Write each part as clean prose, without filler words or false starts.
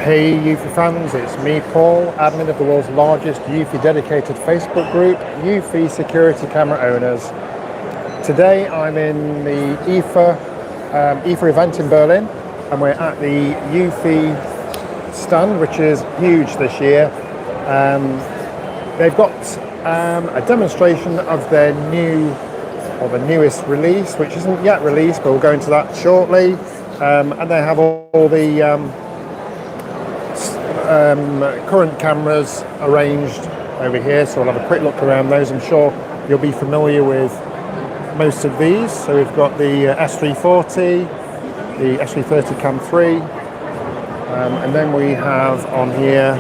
Hey Eufy fans, it's me Paul, admin of the world's largest Eufy dedicated Facebook group, Eufy Security Camera Owners. Today I'm in the IFA event in Berlin, and we're at the Eufy stand, which is huge this year. They've got a demonstration of their the newest release, which isn't yet released, but we'll go into that shortly. And they have all the current cameras arranged over here, so we'll have a quick look around those. I'm sure you'll be familiar with most of these. So we've got the S340, the S330 Cam 3, and then we have on here,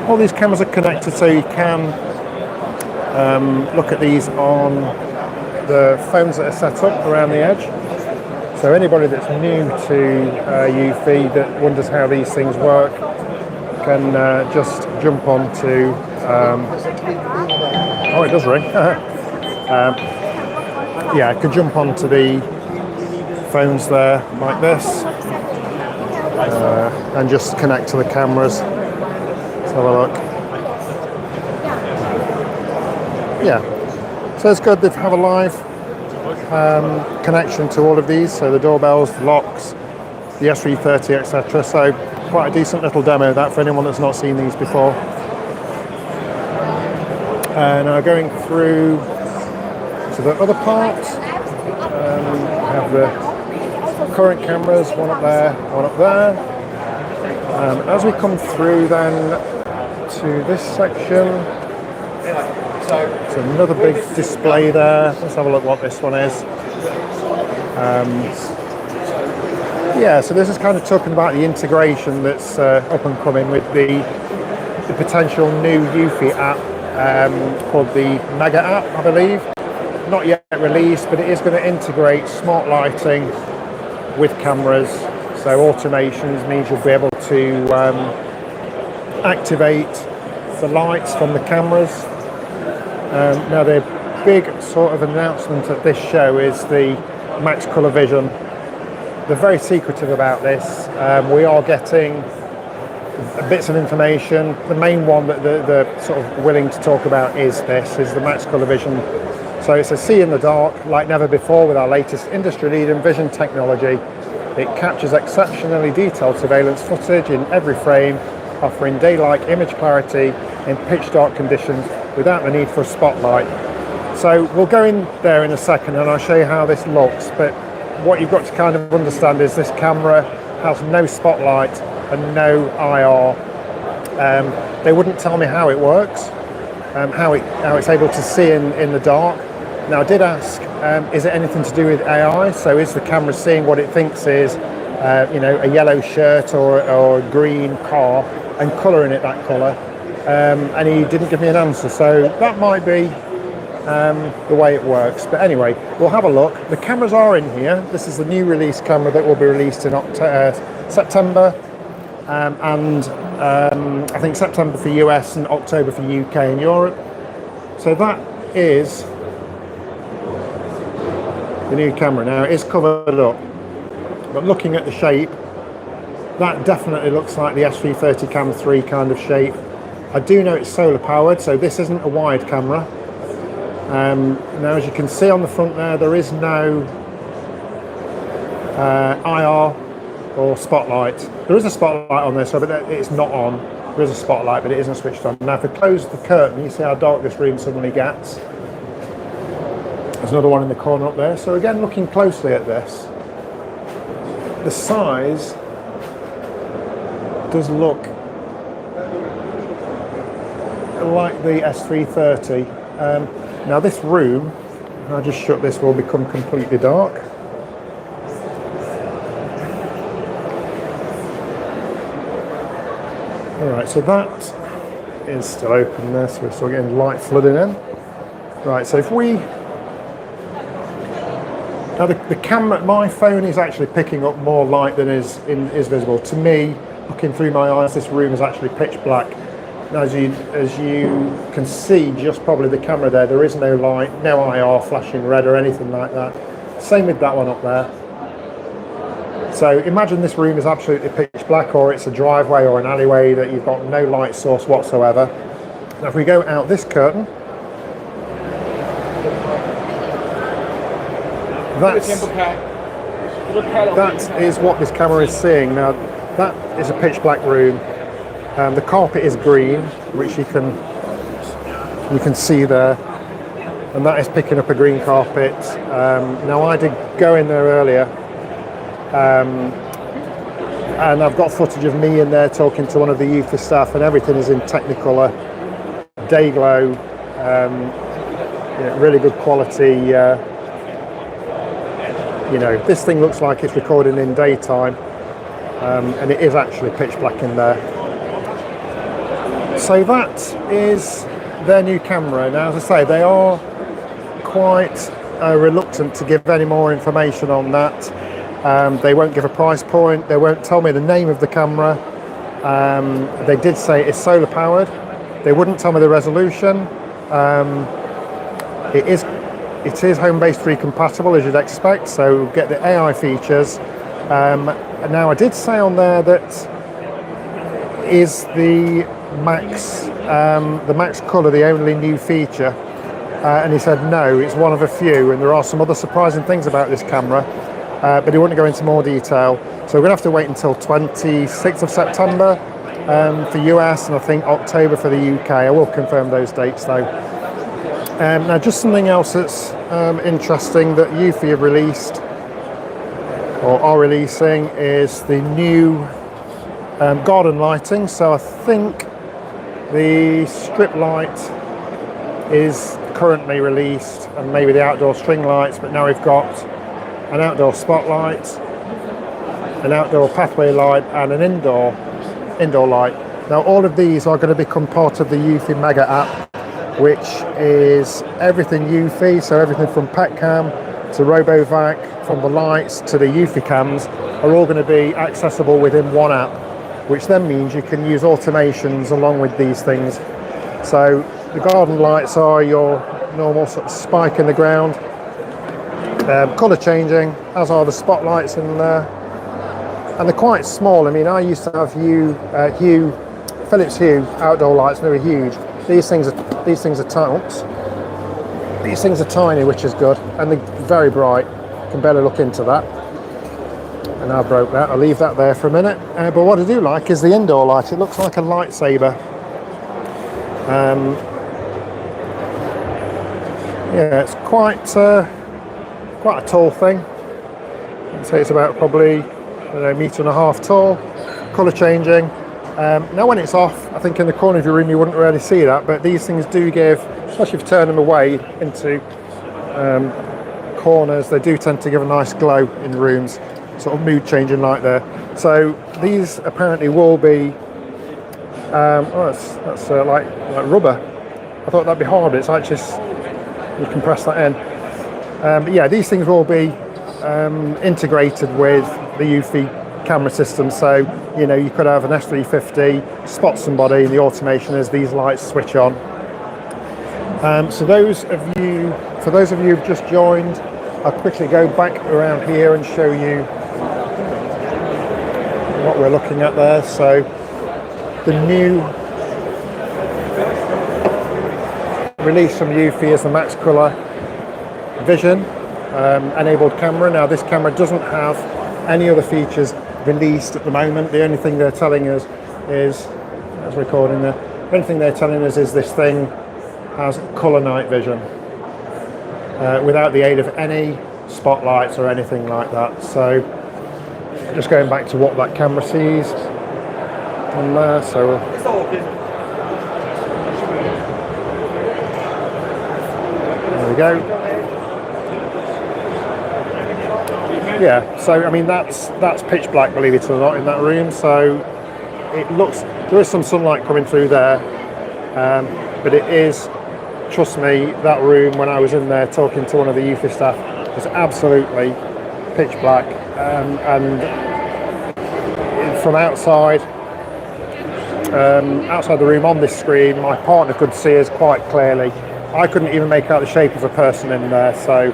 all these cameras are connected, so you can look at these on the phones that are set up around the edge. So anybody that's new to Eufy that wonders how these things work can just jump on to, oh, it does ring. Yeah, could jump onto the phones there like this and just connect to the cameras. Let's have a look. Yeah, so it's good they have a live connection to all of these, so the doorbells, the locks, the S330, etc. So quite a decent little demo that for anyone that's not seen these before. Now going through to the other part, we have the current cameras, one up there, one up there. As we come through then to this section, so another big display there. Let's have a look what this one is. Yeah, so this is kind of talking about the integration that's up and coming with the potential new Eufy app called the Mega app, I believe. Not yet released, but it is going to integrate smart lighting with cameras. So automations means you'll be able to activate the lights from the cameras. Now the big sort of announcement at this show is the Max Colour Vision. They're very secretive about this. We are getting bits of information. The main one that they're sort of willing to talk about is the Max Colour Vision. So it's a see in the dark like never before with our latest industry-leading vision technology. It captures exceptionally detailed surveillance footage in every frame, offering daylight image clarity in pitch dark conditions without the need for a spotlight. So we'll go in there in a second and I'll show you how this looks, but what you've got to kind of understand is this camera has no spotlight and no IR. They wouldn't tell me how it works, how it's able to see in the dark. Now I did ask, is it anything to do with AI? So is the camera seeing what it thinks is a yellow shirt or a green car and colouring it that colour? And he didn't give me an answer, so that might be the way it works. But anyway, we'll have a look. The cameras are in here. This is the new release camera that will be released in September, and I think September for US and October for UK and Europe. So that is the new camera. Now it is covered up, but looking at the shape, that definitely looks like the S330 Cam 3 kind of shape. I do know it's solar powered, so this isn't a wired camera. Now as you can see on the front there is no IR or spotlight. There is a spotlight on there, so but it's not on. There is a spotlight, but it isn't switched on. Now if I close the curtain, you see how dark this room suddenly gets. There's another one in the corner up there. So again, looking closely at this, the size does look like the S330. Now this room, I just shut this, will become completely dark. Alright, so that is still open there, so we're still getting light flooding in. Right, so if we... Now the camera, my phone is actually picking up more light than is visible. To me, looking through my eyes, this room is actually pitch black. As you can see, just probably the camera there is no light, no IR flashing red or anything like that. Same with that one up there. So imagine this room is absolutely pitch black, or it's a driveway or an alleyway that you've got no light source whatsoever. Now if we go out this curtain, that is what this camera is seeing. Now that is a pitch black room. The carpet is green, which you can see there, and that is picking up a green carpet. Now I did go in there earlier, and I've got footage of me in there talking to one of the Eufy staff, and everything is in Technicolor, day glow, really good quality. This thing looks like it's recording in daytime, and it is actually pitch black in there. So that is their new camera. Now, as I say, they are quite reluctant to give any more information on that. They won't give a price point. They won't tell me the name of the camera. They did say it's solar powered. They wouldn't tell me the resolution. It is home-based 3 compatible, as you'd expect, so get the AI features. Now I did say on there that is the Max colour the only new feature, and he said no, it's one of a few, and there are some other surprising things about this camera, but he wouldn't go into more detail. So we're going to have to wait until 26th of September for US, and I think October for the UK. I will confirm those dates though. Now just something else that's interesting that Eufy have released, or are releasing, is the new garden lighting. So I think the strip light is currently released, and maybe the outdoor string lights, but now we've got an outdoor spotlight, an outdoor pathway light, and an indoor light. Now all of these are going to become part of the Eufy Mega app, which is everything Eufy, so everything from PetCam to RoboVac, from the lights to the Eufy cams, are all going to be accessible within one app, which then means you can use automations along with these things. So the garden lights are your normal sort of spike in the ground, colour changing, as are the spotlights in there, and they're quite small. I mean, I used to have Philips Hue outdoor lights, and they were huge. These things are tiny. These things are tiny, which is good, and they're very bright. You can barely look into that. And I broke that. I'll leave that there for a minute. But what I do like is the indoor light. It looks like a lightsaber. Yeah, it's quite a tall thing. I'd say it's about probably a metre and a half tall. Colour changing. Now when it's off, I think in the corner of your room you wouldn't really see that, but these things do give, especially if you turn them away into corners, they do tend to give a nice glow in rooms, sort of mood changing light there. So these apparently will be, that's like rubber. I thought that'd be hard, but it's actually, you can press that in. But yeah, these things will be integrated with the Eufy camera system, so you could have an S350 spot somebody, and the automation is these lights switch on. So for those of you who've just joined, I'll quickly go back around here and show you what we're looking at there. So the new release from Eufy is the Max Color Vision enabled camera. Now this camera doesn't have any other features released at the moment. The only thing they're telling us is, as recording there, the only thing they're telling us is this thing has colour night vision without the aid of any spotlights or anything like that. So just going back to what that camera sees on there. So there we go. Yeah, so I mean that's pitch black, believe it or not, in that room. So it looks, there is some sunlight coming through there, but it is, trust me, that room when I was in there talking to one of the Eufy staff was absolutely pitch black, and from outside the room on this screen, my partner could see us quite clearly. I couldn't even make out the shape of a person in there. So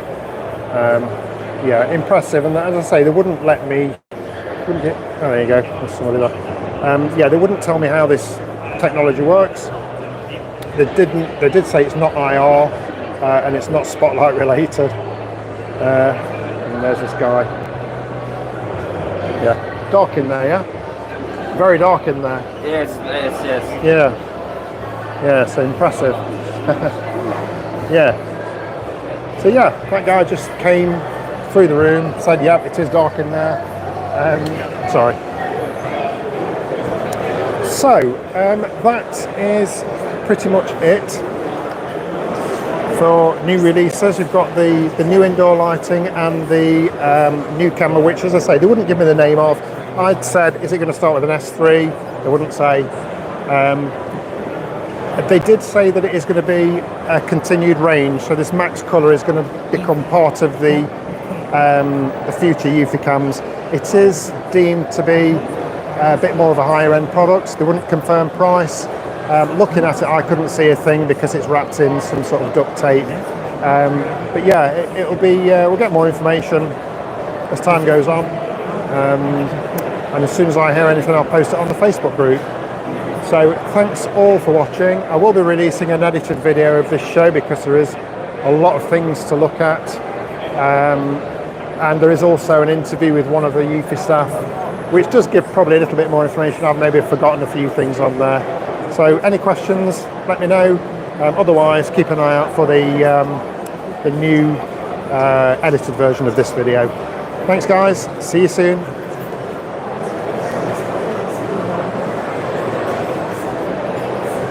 yeah, impressive. And as I say, they wouldn't let me Wouldn't it? Oh, there you go. There's somebody there. Yeah, they wouldn't tell me how this technology works. They didn't. They did say it's not IR and it's not spotlight related. And there's this guy. Yeah, dark in there. Yeah, very dark in there. Yes, yes, yes. Yeah, yeah. So impressive. Yeah. So yeah, that guy just came through the room, said, "Yep, it is dark in there." Sorry. So that is pretty much it for new releases. We've got the new indoor lighting and the new camera, which, as I say, they wouldn't give me the name of. I'd said, is it going to start with an S3? They wouldn't say. They did say that it is going to be a continued range, so this max colour is going to become part of the future Eufy cams. It is deemed to be a bit more of a higher end product. They wouldn't confirm price. Looking at it, I couldn't see a thing because it's wrapped in some sort of duct tape. But yeah, it'll be. We'll get more information as time goes on, and as soon as I hear anything, I'll post it on the Facebook group. So thanks all for watching. I will be releasing an edited video of this show because there is a lot of things to look at, and there is also an interview with one of the Eufy staff, which does give probably a little bit more information. I've maybe forgotten a few things on there. So any questions, let me know. Otherwise, keep an eye out for the new edited version of this video. Thanks guys, see you soon.